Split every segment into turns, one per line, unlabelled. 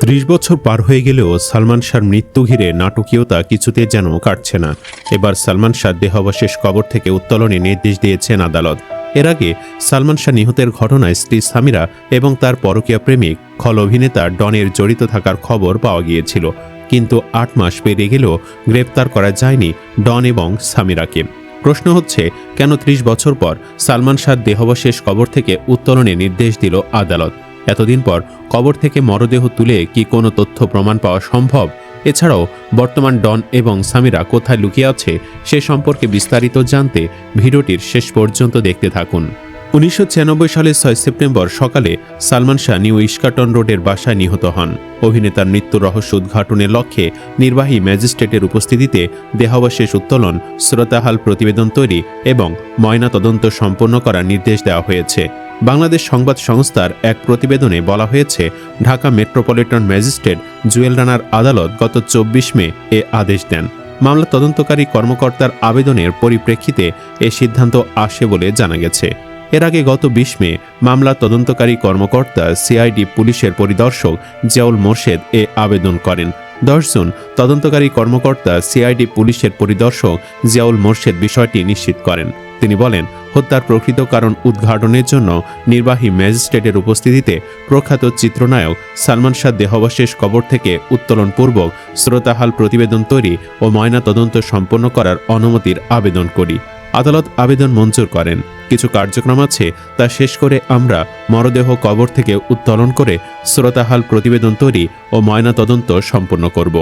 ৩০ বছর পার হয়ে গেলেও সালমান শাহর মৃত্যু ঘিরে নাটকীয়তা কিছুতে যেন কাটছে না। এবার সালমান শাহ দেহাবশেষ কবর থেকে উত্তোলনে নির্দেশ দিয়েছেন আদালত। এর আগে সালমান শাহ নিহতের ঘটনায় স্ত্রী সামিরা এবং তার পরকীয়া প্রেমিক খল অভিনেতা ডনের জড়িত থাকার খবর পাওয়া গিয়েছিল, কিন্তু ৮ মাস পেরিয়ে গেলেও গ্রেপ্তার করা যায়নি ডন এবং সামিরাকে। প্রশ্ন হচ্ছে, কেন ৩০ বছর পর সালমান শাহর দেহাবশেষ কবর থেকে উত্তোলনে নির্দেশ দিল আদালত? এতদিন পর কবর থেকে মরদেহ তুলে কি কোনো তথ্য প্রমাণ পাওয়া সম্ভব? এছাড়াও বর্তমান ডন এবং সামিরা কোথায় লুকিয়ে আছে সে সম্পর্কে বিস্তারিত জানতে ভিডিওটির শেষ পর্যন্ত দেখতে থাকুন। ১৯৯৬ সালের ৬ সেপ্টেম্বর সকালে সালমান শাহ নিউ ইস্কাটন রোডের বাসায় নিহত হন। অভিনেতার মৃত্যুর রহস্য উদ্ঘাটনের লক্ষ্যে নির্বাহী ম্যাজিস্ট্রেটের উপস্থিতিতে দেহাবশেষ উত্তোলন, শ্রোতাহাল প্রতিবেদন তৈরি এবং ময়নাতদন্ত সম্পন্ন করার নির্দেশ দেওয়া হয়েছে। বাংলাদেশ সংবাদ সংস্থার এক প্রতিবেদনে বলা হয়েছে, ঢাকা মেট্রোপলিটন ম্যাজিস্ট্রেট জুয়েল রানার আদালত গত ২৪ মে এ আদেশ দেন। মামলা তদন্তকারী কর্মকর্তার আবেদনের পরিপ্রেক্ষিতে এ সিদ্ধান্ত আসে বলে জানা গেছে। এর আগে গত ২০ মে মামলা তদন্তকারী কর্মকর্তা সিআইডি পুলিশের পরিদর্শক জিয়াউল মোর্শেদ এ আবেদন করেন। ১০ জুন তদন্তকারী কর্মকর্তা সিআইডি পুলিশের পরিদর্শক জিয়াউল মোর্শেদ বিষয়টি নিশ্চিত করেন। তিনি বলেন, হত্যার প্রকৃত কারণ উদ্ঘাটনের জন্য নির্বাহী ম্যাজিস্ট্রেটের উপস্থিতিতে প্রখ্যাত চিত্রনায়ক সালমান শাহ দেহাবশেষ কবর থেকে উত্তোলনপূর্বক শ্রোতাহাল প্রতিবেদন তৈরি ও ময়নাতদন্ত সম্পন্ন করার অনুমতির আবেদন করি। আদালত আবেদন মঞ্জুর করেন। কিছু কার্যক্রম আছে তা শেষ করে আমরা মরদেহ কবর থেকে উত্তোলন করে শ্রোতাহাল প্রতিবেদন তৈরি ও ময়নাতদন্ত সম্পন্ন করব।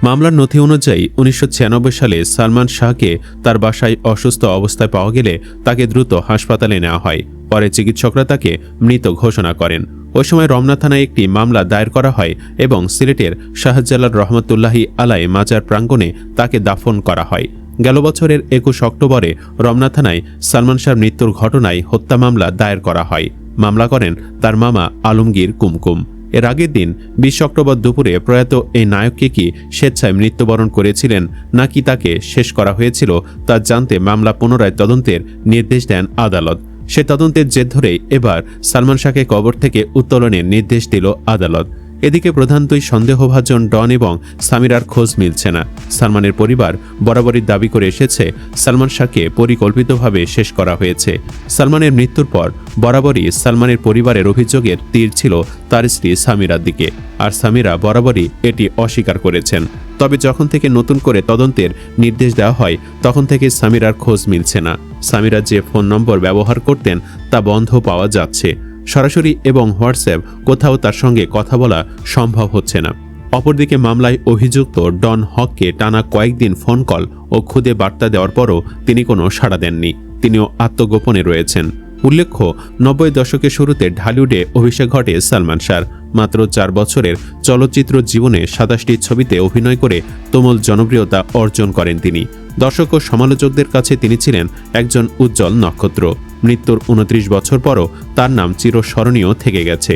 মামলার নথি অনুযায়ী ১৯৯৬ সালে সালমান শাহকে তার বাসায় অসুস্থ অবস্থায় পাওয়া গেলে তাকে দ্রুত হাসপাতালে নেওয়া হয়। পরে চিকিৎসকরা তাকে মৃত ঘোষণা করেন। ওই সময় রমনা থানায় একটি মামলা দায়ের করা হয় এবং সিলেটের শাহজালাল রহমতুল্লাহি আলাই মাজার প্রাঙ্গণে তাকে দাফন করা হয়। গেল বছরের ২১ অক্টোবরে রমনা থানায় সালমান শাহর মৃত্যুর ঘটনায় হত্যা মামলা দায়ের করা হয়। মামলা করেন তার মামা আলমগীর কুমকুম। এর আগের দিন ২০ অক্টোবর দুপুরে প্রয়াত এই নায়ককে কি স্বেচ্ছায় মৃত্যুবরণ করেছিলেন নাকি তাকে শেষ করা হয়েছিল তা জানতে মামলা পুনরায় তদন্তের নির্দেশ দেন আদালত। সে তদন্তের জের ধরেই এবার সালমান শাহকে কবর থেকে উত্তোলনের নির্দেশ দিল আদালত। এদিকে প্রধান দুই সন্দেহভাজন ডন এবং সামিরার খোঁজ মিলছে না। সালমানের পরিবার বরাবরই দাবি করে এসেছে সালমান শাহকে পরিকল্পিতভাবে শেষ করা হয়েছে। সালমানের মৃত্যুর পর বরাবরই সালমানের পরিবারের অভিযোগের তীর ছিল তার স্ত্রী সামিরার দিকে, আর সামিরা বরাবরই এটি অস্বীকার করেছেন। তবে যখন থেকে নতুন করে তদন্তের নির্দেশ দেওয়া হয় তখন থেকে সামিরার খোঁজ মিলছে না। সামিরা যে ফোন নম্বর ব্যবহার করতেন তা বন্ধ পাওয়া যাচ্ছে। সরাসরি এবং হোয়াটসঅ্যাপ কোথাও তার সঙ্গে কথা বলা সম্ভব হচ্ছে না। অপরদিকে মামলায় অভিযুক্ত ডন হককে টানা কয়েকদিন ফোন কল ও খুদে বার্তা দেওয়ার পরও তিনি কোনো সাড়া দেননি। তিনিও আত্মগোপনে রয়েছেন। উল্লেখ্য, ৯০ দশকের শুরুতে ঢালিউডে অভিষেক ঘটে সালমান শাহর। মাত্র ৪ বছরের চলচ্চিত্র জীবনে ২৭টি ছবিতে অভিনয় করে তুমুল জনপ্রিয়তা অর্জন করেন তিনি। দর্শক ও সমালোচকদের কাছে তিনি ছিলেন একজন উজ্জ্বল নক্ষত্র। মৃত্যুর ২৯ বছর পরও তার নাম চিরস্মরণীয় থেকে গেছে।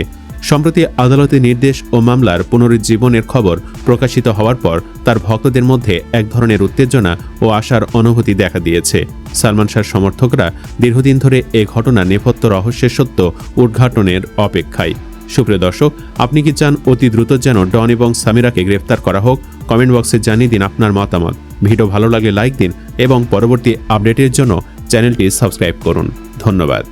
সম্প্রতি আদালতের নির্দেশ ও মামলার পুনরুজ্জীবনের খবর প্রকাশিত হওয়ার পর তার ভক্তদের মধ্যে এক ধরনের উত্তেজনা ও আশার অনুভূতি দেখা দিয়েছে। সালমান শাহর সমর্থকরা দীর্ঘদিন ধরে এ ঘটনা নেপথ্য রহস্যের সত্য উদ্ঘাটনের অপেক্ষায়। সুপ্রিয় দর্শক, আপনি কি চান অতি দ্রুত যেন ডন এবং সামিরাকে গ্রেফতার করা হোক? কমেন্ট বক্সে জানিয়ে দিন আপনার মতামত। ভিডিও ভালো লাগলে লাইক দিন এবং পরবর্তী আপডেটের জন্য চ্যানেলটি সাবস্ক্রাইব করুন। ধন্যবাদ।